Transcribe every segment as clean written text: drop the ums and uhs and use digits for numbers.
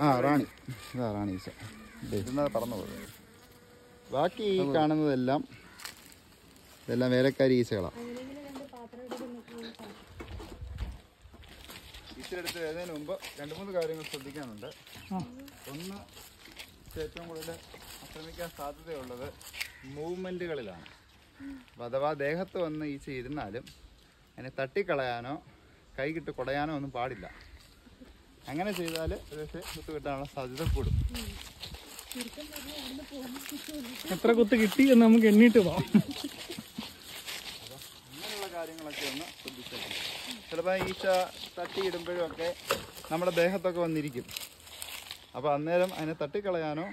ആ റാണി, ഇതാ റാണി ഈച്ച ഇരുന്നത് പറന്നു പോകുന്നത്. ബാക്കി ഈ കാണുന്നതെല്ലാം ഇതെല്ലാം വേലക്കാരി ഈച്ചകളാണ്. ഈച്ചയെടുത്ത് വരുന്നതിന് മുമ്പ് 2-3 കാര്യങ്ങൾ ശ്രദ്ധിക്കാനുണ്ട്. ഒന്ന്, ഏറ്റവും കൂടുതൽ ആക്രമിക്കാൻ സാധ്യതയുള്ളത് മൂവ്മെൻറ്റുകളിലാണ്. അഥവാ ദേഹത്ത് വന്ന് ഈച്ച ഇരുന്നാലും അതിനെ തട്ടിക്കളയാനോ കൈകിട്ട് കുടയാനോ ഒന്നും പാടില്ല. അങ്ങനെ ചെയ്താൽ ഒരുപക്ഷെ കുത്ത് കിട്ടാനുള്ള സാധ്യത കൂടും. എത്ര കുത്ത് കിട്ടി എന്ന് നമുക്ക് എണ്ണീട്ട് പോവാം. അങ്ങനെയുള്ള കാര്യങ്ങളൊക്കെ ഒന്ന് ശ്രദ്ധിച്ചാൽ ചിലപ്പോൾ ഈച്ച തട്ടിയിടുമ്പോഴും ഒക്കെ നമ്മുടെ ദേഹത്തൊക്കെ വന്നിരിക്കും. അപ്പോൾ അന്നേരം അതിനെ തട്ടിക്കളയാനോ,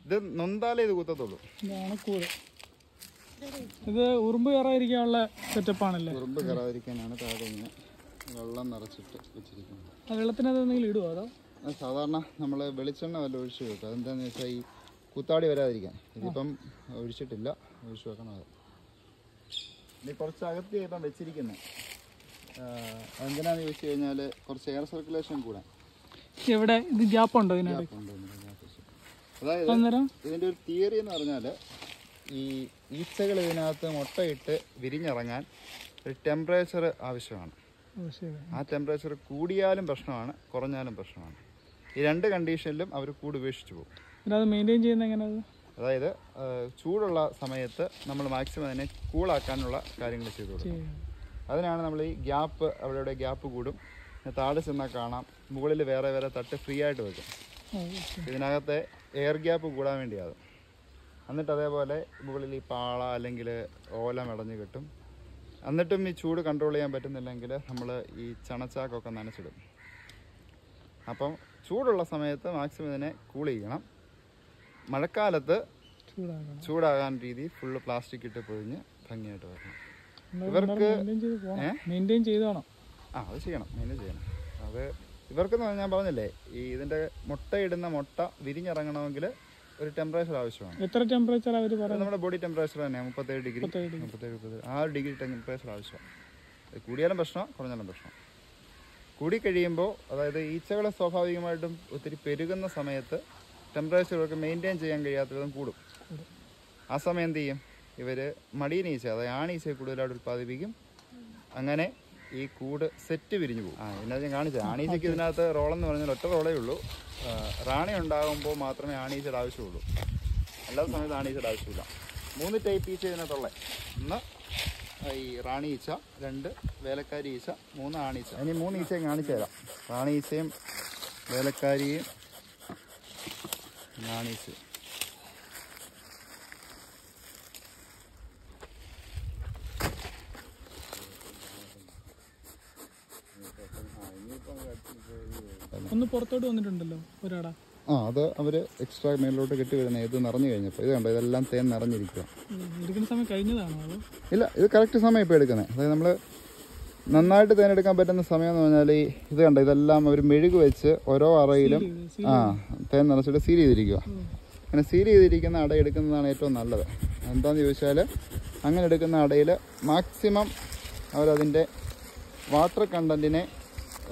ഇത് നൊന്താലേ ഇത് കുത്തത്തുള്ളൂ. ഇതാണ് കൂട്. ഇത് ഉറുമ്പ് കയറാതിരിക്കാനുള്ള സെറ്റപ്പാണല്ലേ? ഉറുമ്പ് കയറാതിരിക്കാനാണ് താഴെ ഇങ്ങനെ വെള്ളം നിറച്ചിട്ട് വെച്ചിരിക്കുന്നത്. ആ വെള്ളത്തിനകത്ത് എന്തെങ്കിലും ഇടുമോ അതോ? സാധാരണ നമ്മൾ വെളിച്ചെണ്ണ വല്ല ഒഴിച്ച് വെക്കും. അതെന്താണെന്ന് വെച്ചാൽ ഈ കുത്താടി വരാതിരിക്കാൻ. ഇതിപ്പം ഒഴിച്ചിട്ടില്ല, ഒഴിച്ച് വെക്കണം. അത് ഇനി കുറച്ച് അകത്തി ഇപ്പം വെച്ചിരിക്കുന്നത് എന്തിനാന്ന് ചോദിച്ചു കഴിഞ്ഞാൽ കുറച്ച് എയർ സർക്കുലേഷൻ കൂടാൻ. എവിടെ ഇത് ഗ്യാപ്പുണ്ടോ ഇതിനകത്ത്? അതായത് ഇതിൻ്റെ ഒരു തിയറി എന്ന് പറഞ്ഞാൽ ഈ ഈച്ചകൾ ഇതിനകത്ത് മുട്ടയിട്ട് വിരിഞ്ഞിറങ്ങാൻ ഒരു ടെമ്പറേച്ചർ ആവശ്യമാണ്. ആ ടെമ്പറേച്ചർ കൂടിയാലും പ്രശ്നമാണ്, കുറഞ്ഞാലും പ്രശ്നമാണ്. ഈ 2 കണ്ടീഷനിലും അവർ കൂട് ഉപേക്ഷിച്ച് പോകും. അത് മെയിൻറ്റെയിൻ ചെയ്യുന്നത് എങ്ങനെയാണ്? അതായത് ചൂടുള്ള സമയത്ത് നമ്മൾ മാക്സിമം അതിനെ കൂളാക്കാനുള്ള കാര്യങ്ങൾ ചെയ്തു കൊടുക്കും. അതിനാണ് നമ്മൾ ഈ ഗ്യാപ്പ്, അവിടെ ഗ്യാപ്പ് കൂടും. താഴെ ചെന്നാൽ കാണാം മുകളിൽ വേറെ വേറെ തട്ട് ഫ്രീ ആയിട്ട് വെക്കും. ഇതിനകത്തെ എയർ ഗ്യാപ്പ് കൂടാൻ വേണ്ടിയാണ്. എന്നിട്ട് അതേപോലെ മുകളിൽ ഈ പാള അല്ലെങ്കിൽ ഓല മെടഞ്ഞ് കിട്ടും. എന്നിട്ടും ഈ ചൂട് കൺട്രോൾ ചെയ്യാൻ പറ്റുന്നില്ലെങ്കിൽ നമ്മൾ ഈ ചണച്ചാക്കൊക്കെ നനച്ചിടും. അപ്പം ചൂടുള്ള സമയത്ത് മാക്സിമം ഇതിനെ കൂൾ ചെയ്യണം. മഴക്കാലത്ത് ചൂടാകാൻ രീതി ഫുള്ള് പ്ലാസ്റ്റിക് ഇട്ട് പൊഴിഞ്ഞ് ഭംഗിയായിട്ട് വരണം. ഇവർക്ക് മെയിൻറ്റെയിൻ ചെയ്തോണം. അത് ചെയ്യണം, മെയിൻറ്റെയിൻ ചെയ്യണം. അത് ഇവർക്കെന്ന് പറഞ്ഞാൽ ഞാൻ പറഞ്ഞില്ലേ, ഈ ഇതിൻ്റെ മുട്ടയിടുന്ന മുട്ട വിരിഞ്ഞിറങ്ങണമെങ്കിൽ ഒരു ടെമ്പറേച്ചർ ആവശ്യമാണ്. എത്ര ടെമ്പറേച്ചർ അവർ പറയുന്നത്? നമ്മുടെ ബോഡി ടെമ്പറേച്ചർ തന്നെയാണ് 37 ഡിഗ്രി 37 ആ ഒരു ഡിഗ്രി ടെമ്പറേച്ചർ ആവശ്യമാണ്. അത് കൂടിയാലും പ്രശ്നം, കുറഞ്ഞാലും പ്രശ്നം. കൂടിക്കഴിയുമ്പോൾ അതായത് ഈച്ചകൾ സ്വാഭാവികമായിട്ടും ഒത്തിരി പെരുകുന്ന സമയത്ത് ടെമ്പറേച്ചർ ഇവർക്ക് മെയിൻറ്റെയിൻ ചെയ്യാൻ കഴിയാത്ത വിധം കൂടും. ആ സമയം എന്ത് ചെയ്യും? ഇവർ മടിയനീച്ച, അതായത് ആണീച്ചയെ കൂടുതലായിട്ട് ഉൽപ്പാദിപ്പിക്കും. അങ്ങനെ ഈ കൂട് സെറ്റ് വിരിഞ്ഞു പോകും. ഇതിനകത്ത് ഞാൻ കാണിച്ചത് ആണീച്ചയ്ക്ക് ഇതിനകത്ത് റോളെന്ന് പറഞ്ഞാൽ ഒറ്റ റോളേ ഉള്ളൂ. റാണി ഉണ്ടാകുമ്പോൾ മാത്രമേ ആണീച്ചയുടെ ആവശ്യമുള്ളൂ, അല്ലാത്ത സമയത്ത് ആണീച്ചയുടെ ആവശ്യമില്ല. 3 ടൈപ്പ് ഈച്ച ഇതിനകത്തുള്ളത്. 1 ഈ റാണി ഈച്ച, 2 വേലക്കാരി ഈച്ച, 3 ആണീച്ച. ഇനി 3 ഈച്ചയും കാണിച്ചു തരാം. റാണി ഈച്ചയും വേലക്കാരിയും ആണീച്ച. ഒന്ന് പുറത്തോട്ട് വന്നിട്ടുണ്ടല്ലോ ഒരാട. അത് അവർ എക്സ്ട്രാ മേളിലോട്ട് കെട്ടി വരുന്നത് ഇത് നിറഞ്ഞു കഴിഞ്ഞപ്പോൾ. ഇത് കണ്ടോ, ഇതെല്ലാം തേൻ നിറഞ്ഞിരിക്കുക. എടുക്കുന്ന സമയം കഴിഞ്ഞതാണോ അതോ? ഇല്ല, ഇത് കറക്റ്റ് സമയം ഇപ്പോൾ എടുക്കുന്നത്. അതായത് നമ്മൾ നന്നായിട്ട് തേൻ എടുക്കാൻ പറ്റുന്ന സമയം എന്ന് പറഞ്ഞാൽ ഇത് കണ്ടോ, ഇതെല്ലാം അവർ മെഴുക് വെച്ച് ഓരോ അറയിലും തേൻ നിറച്ചിട്ട് സീൽ ചെയ്തിരിക്കുക. അങ്ങനെ സീൽ ചെയ്തിരിക്കുന്ന അട എടുക്കുന്നതാണ് ഏറ്റവും നല്ലത്. എന്താണെന്ന് ചോദിച്ചാൽ അങ്ങനെ എടുക്കുന്ന അടയിൽ മാക്സിമം അവരതിൻ്റെ വാട്ടർ കണ്ടൻറ്റിനെ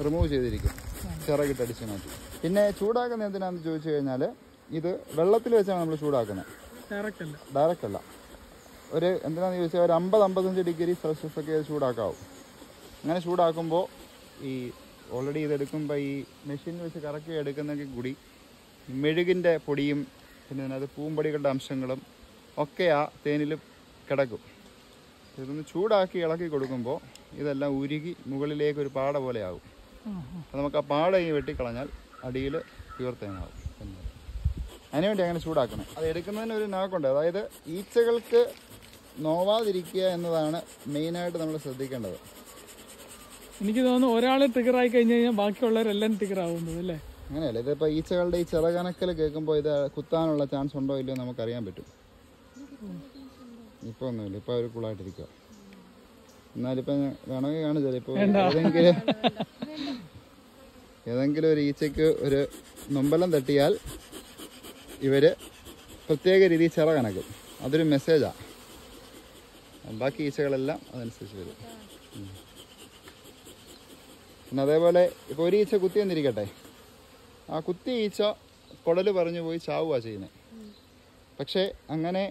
റിമൂവ് ചെയ്തിരിക്കും, ചിറകിട്ടടിച്ച് മാറ്റി. പിന്നെ ചൂടാക്കുന്ന എന്തിനാണെന്ന് ചോദിച്ചു കഴിഞ്ഞാൽ ഇത് വെള്ളത്തിൽ വെച്ചാണ് നമ്മൾ ചൂടാക്കുന്നത്, ഡയറക്റ്റ് അല്ല. ഒരു എന്തിനാണെന്ന് ചോദിച്ചാൽ ഒരു 50-55 ഡിഗ്രി സെൽഷ്യസ് ഒക്കെ ചൂടാക്കാവും. അങ്ങനെ ചൂടാക്കുമ്പോൾ ഈ ഓൾറെഡി ഇതെടുക്കുമ്പോൾ ഈ മെഷീൻ വെച്ച് കറക്കി എടുക്കുന്നെങ്കിൽ കൂടി മെഴുകിൻ്റെ പൊടിയും പിന്നെ അതിനകത്ത് പൂമ്പൊടികളുടെ അംശങ്ങളും ഒക്കെ ആ തേനിൽ കിടക്കും. ഇതൊന്ന് ചൂടാക്കി ഇളക്കി കൊടുക്കുമ്പോൾ ഇതെല്ലാം ഉരുകി മുകളിലേക്ക് ഒരു പാട പോലെ ആകും. അപ്പോൾ നമുക്ക് ആ പാട വെട്ടിക്കളഞ്ഞാൽ അടിയിൽ പ്യുവർ തേനാവും. അതിനുവേണ്ടി അങ്ങനെ ചൂടാക്കണം. അത് എടുക്കുന്നതിന് ഒരു നാക്കുണ്ട്. അതായത് ഈച്ചകൾക്ക് നോവാതിരിക്കുക എന്നതാണ് മെയിനായിട്ട് നമ്മൾ ശ്രദ്ധിക്കേണ്ടത്. എനിക്ക് തോന്നുന്നു ഒരാൾ ട്രിഗറായി കഴിഞ്ഞ് കഴിഞ്ഞാൽ ബാക്കിയുള്ളവരെല്ലാം ട്രിഗറാവുന്നത് അല്ലേ? അങ്ങനെയല്ല, ഇതിപ്പോൾ ഈച്ചകളുടെ ഈ ചിറകനക്കൽ കേൾക്കുമ്പോൾ ഇത് കുത്താനുള്ള ചാൻസ് ഉണ്ടോ ഇല്ലയോ നമുക്കറിയാൻ പറ്റും. ഇപ്പോൾ ഒന്നുമില്ല, ഇപ്പോൾ അവർ കൂളായിട്ടിരിക്കുക. എന്നാലിപ്പോൾ വേണമെങ്കിൽ കാണിച്ചാൽ ഇപ്പോൾ ഏതെങ്കിലും ഒരു ഈച്ചയ്ക്ക് ഒരു നൊമ്പലം തട്ടിയാൽ ഇവർ പ്രത്യേക രീതിയിൽ ചിറകനക്കും. അതൊരു മെസ്സേജാണ്. ബാക്കി ഈച്ചകളെല്ലാം അതനുസരിച്ച് വരും. പിന്നെ അതേപോലെ ഇപ്പോൾ ഒരു ഈച്ച കുത്തി വന്നിരിക്കട്ടെ, ആ കുത്തി ഈച്ച കുടല് പറഞ്ഞു പോയി ചാവുക ചെയ്യുന്നത്. പക്ഷേ അങ്ങനെ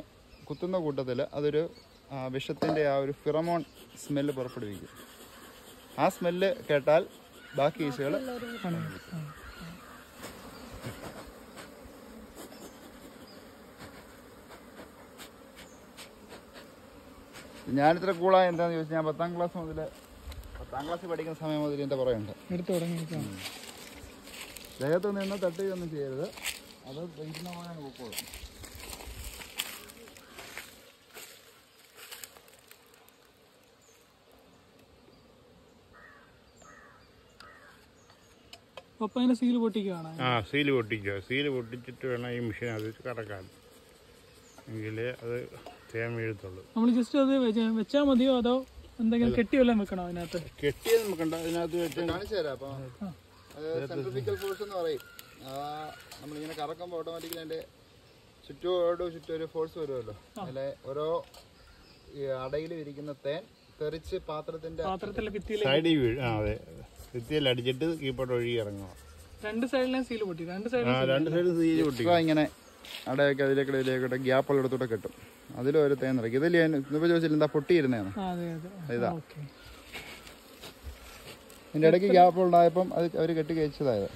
കുത്തുന്ന കൂട്ടത്തിൽ അതൊരു വിഷത്തിൻ്റെ ആ ഒരു ഫിറമോൺ സ്മെല്ല് പുറപ്പെടുവിക്കും. ആ സ്മെല്ല് കേട്ടാൽ ബാക്കി ഈച്ചകൾ ഞാനിത്ര കൂളായ എന്താണെന്ന് ചോദിച്ചാൽ ഞാൻ 10ാം ക്ലാസ്സിൽ പഠിക്കുന്ന സമയം മുതൽ എൻ്റെ പറയുണ്ട്. ദേഹത്ത് നിന്ന് തട്ടുകയൊന്നും ചെയ്യരുത്, അത് ഇരുന്ന പോലെ നോക്കോളും. പപ്പേനെ സീല് പൊട്ടിക്കുകയാണ്. സീല് പൊട്ടിക്കുക. സീല് പൊട്ടിച്ചിട്ട് വേണം ഈ മെഷീൻ അത് കറക്കാൻ, എങ്കിലേ അത് തേൻ വീഴത്തുള്ളൂ. നമ്മൾ ജസ്റ്റ് അത് വെച്ചാൽ മതിയോ അതോ എന്തെങ്കിലും കെട്ടി വല്ലതും വെക്കണോ അതിനകത്ത്? കെട്ടിയത് നമുക്കുണ്ട്, അതിനകത്ത് വെച്ച് കാണിച്ചു തരാം. അപ്പോൾ സെൻട്രിഫ്യൂഗൽ ഫോഴ്സ് എന്ന് പറയും. നമ്മളിങ്ങനെ കറക്കുമ്പോൾ ഓട്ടോമാറ്റിക്കലി അതിൻ്റെ ചുറ്റും ഒരു ഫോഴ്സ് വരുമല്ലോ. അതിലെ ഓരോ അടയിൽ ഇരിക്കുന്ന തേൻ തെറിച്ച് പാത്രത്തിലെ സൈഡിൽ വീഴും. അതെ, ഭിത്തിയിൽ അടിച്ചിട്ട് കീപ്പോട്ട് ഒഴുകി ഇറങ്ങുക. രണ്ട് സൈഡിലും സീല് പൊട്ടി, രണ്ട് സൈഡിലും സീല് പൊട്ടി ഇങ്ങനെ അടയൊക്കെ അതിലേക്കൂടെ ഗ്യാപ്പുള്ളിടത്തൂടെ കിട്ടും. അതിലും ഒരു തേൻ നിറയ്ക്കും. ഇതിൽ ഇന്നിപ്പോൾ ചോദിച്ചില്ല എന്താ പൊട്ടിയിരുന്നേന്ന്. ഇതാ ഇതിൻ്റെ ഇടയ്ക്ക് ഗ്യാപ്പ് ഉണ്ടായപ്പം അത് അവർ കെട്ടി കഴിച്ചതായത്.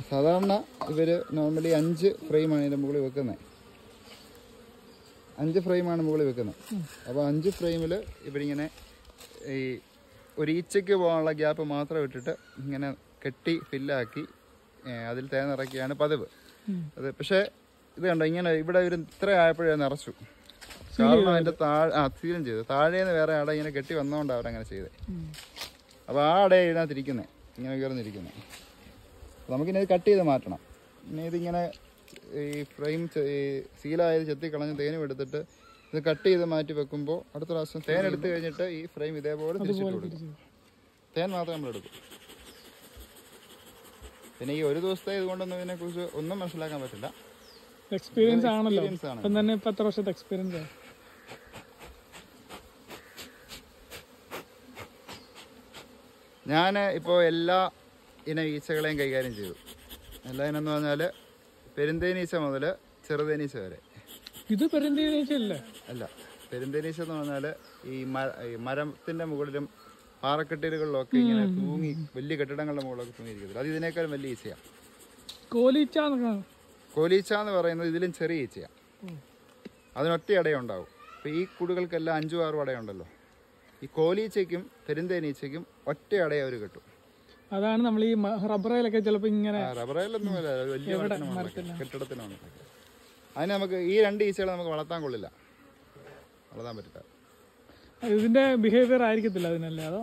സാധാരണ ഇവര് നോർമലി 5 ഫ്രെയിമാണ് ഇതിൻ്റെ മുകളിൽ വെക്കുന്നത്. 5 ഫ്രെയിമാണ് മുകളിൽ വെക്കുന്നത്. അപ്പോൾ 5 ഫ്രെയിമിൽ ഇവരിങ്ങനെ ഈ ഒരു ഈച്ചയ്ക്ക് പോകാനുള്ള ഗ്യാപ്പ് മാത്രം ഇട്ടിട്ട് ഇങ്ങനെ കെട്ടി ഫില്ലാക്കി അതിൽ തേൻ നിറയ്ക്കുകയാണ് പതിവ്. അത് പക്ഷേ ഇത് കണ്ടോ, ഇങ്ങനെ ഇവിടെ ഒരു ഇത്ര ആയപ്പോഴേ നിറച്ചു. കാരണം അതിൻ്റെ സീലും ചെയ്തു. താഴേന്ന് വേറെ അട ഇങ്ങനെ കെട്ടി വന്നതുകൊണ്ട് അവരങ്ങനെ ചെയ്തത്. അപ്പോൾ ആ അട ഇതിനകത്തിരിക്കുന്നത് ഇങ്ങനെ കയറുന്നിരിക്കുന്നത്. നമുക്കിനി ഇത് കട്ട് ചെയ്ത് മാറ്റണം. പിന്നെ ഇതിങ്ങനെ ഈ ഫ്രെയിം സീലായത് ചെത്തിക്കളഞ്ഞ് തേനും എടുത്തിട്ട് ഇത് കട്ട് ചെയ്ത് മാറ്റി വെക്കുമ്പോൾ അടുത്ത പ്രാവശ്യം തേൻ എടുത്തു കഴിഞ്ഞിട്ട് ഈ ഫ്രെയിം ഇതേപോലെ തിരിച്ചിട്ട് കൊടുക്കും. തേൻ മാത്രമേ നമ്മളെടുക്കും. പിന്നെ ഈ ഒരു ദിവസത്തെ ഇതുകൊണ്ടൊന്നും ഇതിനെക്കുറിച്ച് ഒന്നും മനസ്സിലാക്കാൻ പറ്റില്ല. എക്സ്പീരിയൻസ് ആണല്ലോ. തന്നെ 10 വർഷത്തെ എക്സ്പീരിയൻസ് ആണ്. ഞാൻ ഇപ്പോൾ എല്ലാ ഇനം ഈച്ചകളെയും കൈകാര്യം ചെയ്തു. എല്ലാ ഇനം എന്ന് പറഞ്ഞാൽ പെരുന്തേനീച്ച മുതൽ ചെറുതേനീച്ച വരെ. ഇത് പെരുന്തേനീച്ചയല്ലേ? അല്ല, പെരുന്തേനീച്ച എന്ന് പറഞ്ഞാൽ ഈ മരത്തിന്റെ മുകളിലും പാറക്കെട്ടിലുകളിലും ഒക്കെ ഇങ്ങനെ തൂങ്ങി വലിയ കെട്ടിടങ്ങളുടെ മുകളിലൊക്കെ തൂങ്ങിയിരിക്കുന്നത്. അത് ഇതിനേക്കാളും വലിയ ഈച്ചയാണ്. കോലീച്ച എന്ന് പറയുന്നത് ഇതിലും ചെറിയ ഈച്ചയാണ്. അതിനൊറ്റ അടയുണ്ടാവും. അപ്പോൾ ഈ കൂടുകൾക്കെല്ലാം 5-6 അടയുണ്ടല്ലോ. ഈ കോലീച്ചയ്ക്കും പെരുന്തേനീച്ചയ്ക്കും ഒറ്റ അടയെ അവർ കിട്ടും. അതാണ് നമ്മൾ ഈ റബ്ബറയിലൊക്കെ ചിലപ്പോൾ ഇങ്ങനെ റബ്ബറയിലൊന്നും വലിയ കെട്ടിടത്തിനാണ്. അതിന് നമുക്ക് ഈ 2 ഈച്ചകളെ നമുക്ക് വളർത്താൻ കൊള്ളില്ല, വളർത്താൻ പറ്റില്ല. ഇതിന്റെ ബിഹേവിയർ ആയിരിക്കത്തില്ല അതിനല്ലേ? അതോ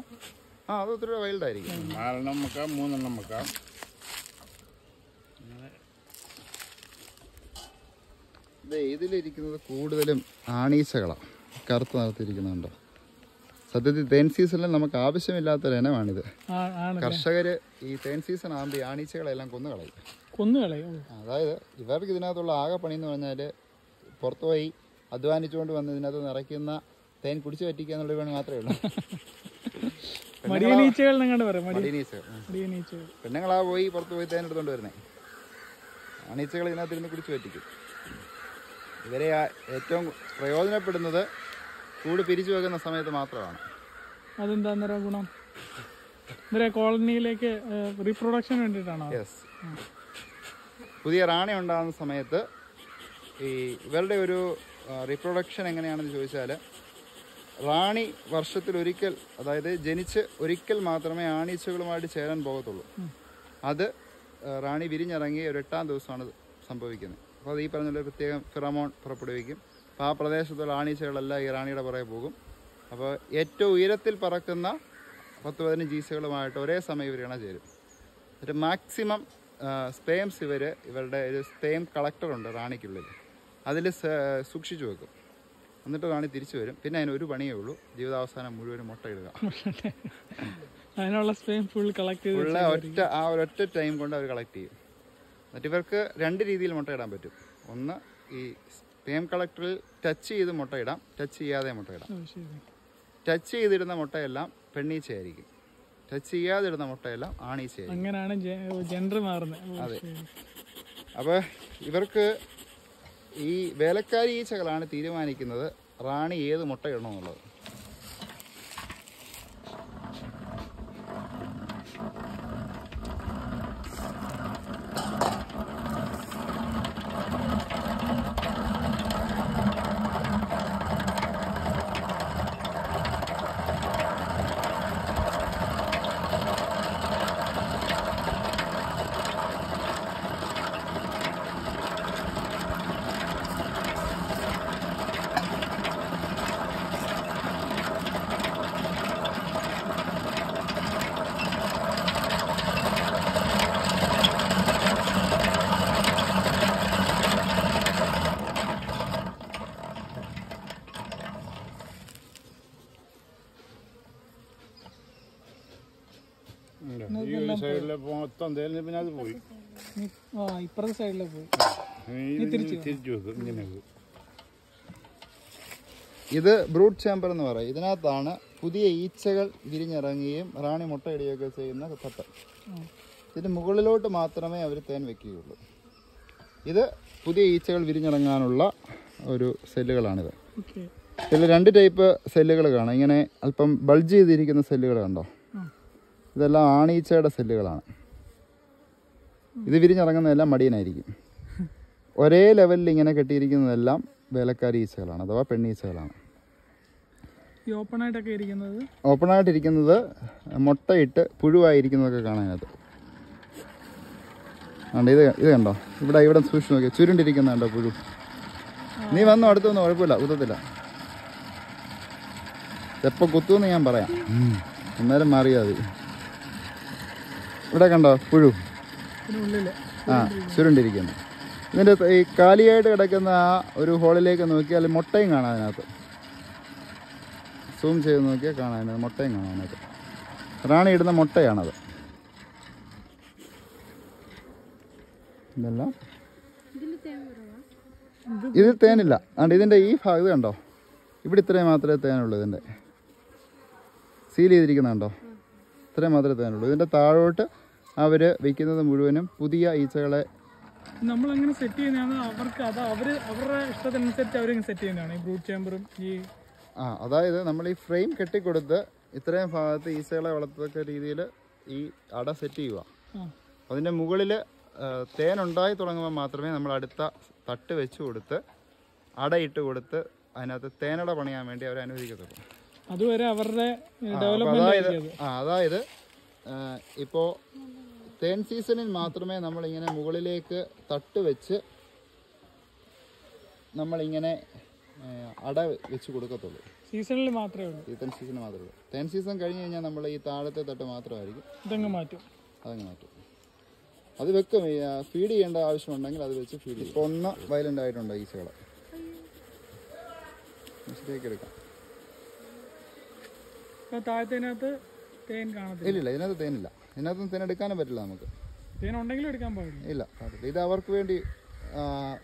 അത് ഒത്തിരി വൈൽഡ് ആയിരിക്കും. 4 വെക്കാം, 3 വെക്കാം. ഇതിലിരിക്കുന്നത് കൂടുതലും ആണീച്ചകളാണ്. കറുത്ത് നിറത്തിരിക്കുന്നുണ്ടോ? സത്യത്തിൽ തേൻ സീസണിൽ നമുക്ക് ആവശ്യമില്ലാത്തൊരു ഇനമാണിത്. കർഷകര് ഈ തേൻ സീസൺ ആകുമ്പോൾ ഈ ആണീച്ചകളെല്ലാം കൊന്നുകളയും. അതായത് ഇവർക്ക് ഇതിനകത്തുള്ള ആകെ പണി എന്ന് പറഞ്ഞാൽ പുറത്തുപോയി അധ്വാനിച്ചുകൊണ്ട് വന്ന് ഇതിനകത്ത് നിറയ്ക്കുന്ന തേൻ കുടിച്ചു പറ്റിക്കുക എന്നുള്ള പണി മാത്രമേ ഉള്ളൂ. പെണ്ണുങ്ങളാ പോയി പുറത്ത് പോയി തേൻ എടുത്തോണ്ട് വരുന്നേ. ആണീച്ചകൾ ഇതിനകത്തിരുന്ന് കുടിച്ചു പറ്റിക്കും. ഇവരെ ഏറ്റവും പ്രയോജനപ്പെടുന്നത് കൂട് പിരിച്ചു വെക്കുന്ന സമയത്ത് മാത്രമാണ്. അതെന്താ ഗുണം? ഇവരെ കോളനിയിലേക്ക് റീപ്രൊഡക്ഷൻ വേണ്ടിയിട്ടാണോ? യെസ്. പുതിയ റാണി ഉണ്ടാകുന്ന സമയത്ത് ഈ ഇവരുടെ ഒരു റീപ്രൊഡക്ഷൻ എങ്ങനെയാണെന്ന് ചോദിച്ചാൽ, റാണി വർഷത്തിലൊരിക്കൽ, അതായത് ജനിച്ച് ഒരിക്കൽ മാത്രമേ ആണീച്ചകളുമായിട്ട് ചേരാൻ പോകത്തുള്ളൂ. അത് റാണി വിരിഞ്ഞിറങ്ങി ഒരു 8ാം ദിവസമാണ് സംഭവിക്കുന്നത്. അപ്പോൾ അത് ഈ പറഞ്ഞ പ്രത്യേകം ഫിറമോൺ പുറപ്പെടുവിക്കും. അപ്പോൾ ആ പ്രദേശത്തുള്ള ആണീച്ചകളെല്ലാം ഈ റാണിയുടെ പുറകെ പോകും. അപ്പോൾ ഏറ്റവും ഉയരത്തിൽ പറക്കുന്ന 10-15 ഈച്ചകളുമായിട്ട് ഒരേ സമയം ഇവർ ഇണ ചേരും. ഒരു മാക്സിമം സ്പേംസ് ഇവരുടെ ഒരു സ്പേം കളക്ടറുണ്ട് റാണിക്കുള്ളിൽ, അതിൽ സൂക്ഷിച്ചു വെക്കും. എന്നിട്ട് റാണി തിരിച്ചു വരും. പിന്നെ അതിന് ഒരു പണിയേ ഉള്ളൂ, ജീവിതാവസാനം മുഴുവനും മുട്ടയിടുക. അതിനുള്ള സ്പേം ഫുൾ കളക്ട് ചെയ്ത് ഒരൊറ്റ ടൈം കൊണ്ട് അവർ കളക്ട് ചെയ്യും. എന്നിട്ട് ഇവർക്ക് 2 രീതിയിൽ മുട്ടയിടാൻ പറ്റും. ഒന്ന്, ഈ സ്പേം കളക്ടറിൽ ടച്ച് ചെയ്ത് മുട്ടയിടാം, ടച്ച് ചെയ്യാതെ മുട്ടയിടാം. ടച്ച് ചെയ്തിരുന്ന മുട്ടയെല്ലാം പെണ്ണീച്ചയായിരിക്കും. ടച്ച് ചെയ്യാതെ ഇടുന്ന മുട്ടയെല്ലാം ആണീച്ചയായിരിക്കും. അങ്ങനെയാണ് ജെൻഡർ മാറുന്നത്. അതെ. അപ്പോൾ ഇവർക്ക് ഈ വേലക്കാരി ഈച്ചകളാണ് തീരുമാനിക്കുന്നത് റാണി ഏത് മുട്ട ഇടണമെന്നുള്ളത്. ഈ ഒരു സൈഡിലെ മൊത്തം തേലിന് പിന്നെ അത് പോയി. ഇപ്പുറത്തെ സൈഡിലെ പോയി. തിരിച്ചു വെക്കും ഇങ്ങനെ. ഇത് ബ്രൂഡ് ചേമ്പർ എന്ന് പറയും. ഇതിനകത്താണ് പുതിയ ഈച്ചകൾ വിരിഞ്ഞിറങ്ങുകയും റാണി മുട്ടയിടുകയൊക്കെ ചെയ്യുന്ന തട്ട്. ഇതിന് മുകളിലോട്ട് മാത്രമേ അവർ തേൻ വെക്കുകയുള്ളൂ. ഇത് പുതിയ ഈച്ചകൾ വിരിഞ്ഞിറങ്ങാനുള്ള ഒരു സെല്ലുകളാണിത്. ഇതിൽ 2 ടൈപ്പ് സെല്ലുകൾ കാണാം. ഇങ്ങനെ അല്പം ബൾജ് ചെയ്തിരിക്കുന്ന സെല്ലുകൾ കണ്ടോ? ഇതെല്ലാം ആണീച്ചയുടെ സെല്ലുകളാണ്. ഇത് വിരിഞ്ഞിറങ്ങുന്നതെല്ലാം മടിയനായിരിക്കും. ഒരേ ലെവലിൽ ഇങ്ങനെ കെട്ടിയിരിക്കുന്നതെല്ലാം വേലക്കാരി ഈച്ചകളാണ്, അഥവാ പെണ്ണീച്ചകളാണ്. ഓപ്പണായിട്ടിരിക്കുന്നത് മുട്ടയിട്ട് പുഴുവായിരിക്കുന്നതൊക്കെ കാണാനത്. ഇത് കണ്ടോ? ഇവിടെ സൂക്ഷിച്ച് നോക്കിയാൽ ചുരുണ്ടിരിക്കുന്ന കണ്ടോ പുഴു? നീ വന്നോ, അടുത്തൊന്നും കുഴപ്പമില്ല, കുത്തത്തില്ല. എപ്പോൾ കുത്തുമെന്ന് ഞാൻ പറയാം, അന്നേരം മാറിയാൽ മതി. ഇവിടെ കണ്ടോ പുഴു? ചുരുണ്ടിരിക്കുന്നു. ഇതിൻ്റെ ഈ കാലിയായിട്ട് കിടക്കുന്ന ആ ഒരു ഹോളിലേക്ക് നോക്കിയാൽ മുട്ടയും കാണാം അതിനകത്ത്. സൂം ചെയ്ത് നോക്കിയാൽ കാണാൻ മുട്ടയും കാണാം അതിനകത്ത്. റാണി ഇടുന്ന മുട്ടയാണത്. ഇതെല്ലാം ഇതിൽ തേനില്ല. അതുകൊണ്ട് ഇതിൻ്റെ ഈ ഭാഗം കണ്ടോ? ഇവിടെ ഇത്രയും മാത്രമേ തേനുള്ളൂ. ഇതിൻ്റെ സീൽ ചെയ്തിരിക്കുന്നുണ്ടോ? ഇത്രയും മാത്രമേ തേനുള്ളൂ. ഇതിൻ്റെ താഴോട്ട് അവർ വയ്ക്കുന്നത് മുഴുവനും പുതിയ ഈച്ചകളെ നമ്മളങ്ങനെ സെറ്റ് ചെയ്യുന്നതാണ്. അവർക്ക് അത് അവരുടെ ഇഷ്ടത്തിനനുസരിച്ച് അവരിങ്ങനെ സെറ്റ് ചെയ്യുന്നതാണ് ഈ ബ്രൂഡ് ചേമ്പറും. അതായത് നമ്മൾ ഈ ഫ്രെയിം കെട്ടിക്കൊടുത്ത് ഇത്രയും ഭാഗത്ത് ഈച്ചകളെ വളർത്തക്ക രീതിയിൽ ഈ അട സെറ്റ് ചെയ്യുക. അതിൻ്റെ മുകളിൽ തേനുണ്ടായി തുടങ്ങുമ്പോൾ മാത്രമേ നമ്മൾ അടുത്ത തട്ട് വെച്ച് കൊടുത്ത് അടയിട്ട് കൊടുത്ത് അതിനകത്ത് തേനട പണിയാൻ വേണ്ടി അവർ അനുവദിക്കത്തുള്ളൂ. അതുവരെ അവരുടെ അതായത് ഇപ്പോൾ തേൻ സീസണിൽ മാത്രമേ നമ്മളിങ്ങനെ മുകളിലേക്ക് തട്ട് വെച്ച് നമ്മളിങ്ങനെ അട വെച്ച് കൊടുക്കത്തുള്ളൂ. സീസണിൽ മാത്രമേ ഉള്ളൂ. സീസണിൽ മാത്രമേ ഉള്ളൂ. തേൻ സീസൺ കഴിഞ്ഞ് കഴിഞ്ഞാൽ നമ്മൾ ഈ താഴത്തെ തട്ട് മാത്രമായിരിക്കും അതങ്ങ് മാറ്റും. അത് വെക്കും. ഫീഡ് ചെയ്യേണ്ട ആവശ്യമുണ്ടെങ്കിൽ അത് വെച്ച് ഫീഡ് ചെയ്യും. ഇപ്പോൾ ഒന്ന് വയലൻ്റ് ആയിട്ടുണ്ട് ഈച്ചകളെ. ശരിയാക്കി എടുക്കാം. ഇല്ല, ഇതിനകത്ത് തേനില്ല. ഇതിനകത്തൊന്നും തേൻ എടുക്കാനും പറ്റില്ല നമുക്ക്. എടുക്കാൻ പാടില്ല. ഇല്ല, പാടില്ല. ഇത് അവർക്ക് വേണ്ടി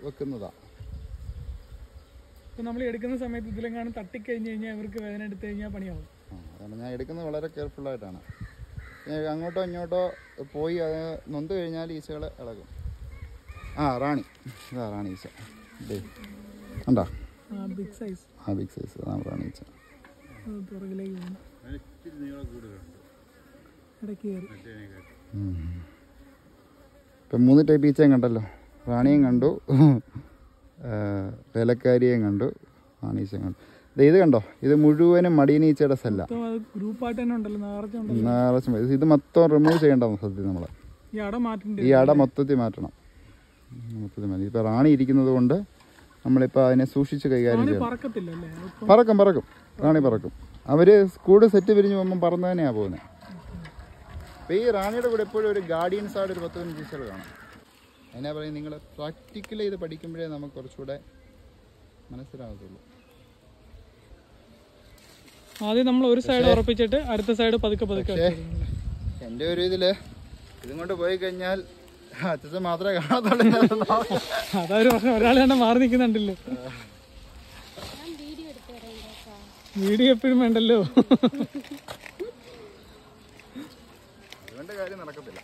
വെക്കുന്നതാണ്. നമ്മൾ എടുക്കുന്ന സമയത്ത് ഇതിലെങ്ങാനും തട്ടിക്കഴിഞ്ഞ് കഴിഞ്ഞാൽ അവർക്ക് വേദന എടുത്തു കഴിഞ്ഞാൽ പണിയാവും. അതാണ് ഞാൻ എടുക്കുന്നത് വളരെ കെയർഫുള്ളായിട്ടാണ്. അങ്ങോട്ടോ ഇങ്ങോട്ടോ പോയി അത് നൊന്ത് കഴിഞ്ഞാൽ ഈച്ചകൾ ഇളകും. റാണി, ഇതാ റാണി ഈച്ച. കണ്ടോ? ബിഗ് സൈസ് അതാണ് റാണി ഈച്ച. ഇപ്പം 3 ടൈപ്പ് ഈച്ചയും കണ്ടല്ലോ. റാണിയും കണ്ടു, വേലക്കാരിയും കണ്ടു, റാണീച്ചയും കണ്ടു. ഇത് കണ്ടോ? ഇത് മുഴുവനും മടിയനീച്ചയുടെ സെല്ലാണ്. ഇത് മൊത്തം റിമൂവ് ചെയ്യേണ്ടതാണ് സത്യം. നമ്മൾ ഈ അട മൊത്തത്തിൽ മാറ്റണം. ഇപ്പം റാണി ഇരിക്കുന്നത് കൊണ്ട് നമ്മളിപ്പോൾ അതിനെ സൂക്ഷിച്ച് കൈകാര്യം ചെയ്യണം. പറക്കും റാണി പറക്കും. അവർ കൂട് സെറ്റ് പിരിഞ്ഞ് പോകുമ്പം പറന്ന് തന്നെയാണ് പോകുന്നത്. അപ്പോൾ ഈ റാണിയുടെ കൂടെ എപ്പോഴും ഒരു ഗാർഡിയൻസായിട്ട് ഒരു 10-15 ഈച്ചകൾ കാണും. അതിനാ പറയും, നിങ്ങൾ പ്രാക്ടിക്കലി ഇത് പഠിക്കുമ്പോഴേ നമുക്ക് കുറച്ചുകൂടെ മനസ്സിലാകത്തുള്ളൂ. ആദ്യം നമ്മൾ ഒരു സൈഡ് ഉറപ്പിച്ചിട്ട് അടുത്ത സൈഡ് പതുക്കെ. എൻ്റെ ഒരു ഇതില് ഇതും കൊണ്ട് പോയി കഴിഞ്ഞാൽ അച്ഛൻ മാത്രമേ കാണത്തുള്ളൂ. അതൊരു ഒരാൾ തന്നെ മാറി നിൽക്കുന്നുണ്ടല്ലോ. വീഡിയോ എപ്പോഴും വേണ്ടല്ലോ. കാര്യം നടക്കത്തില്ല.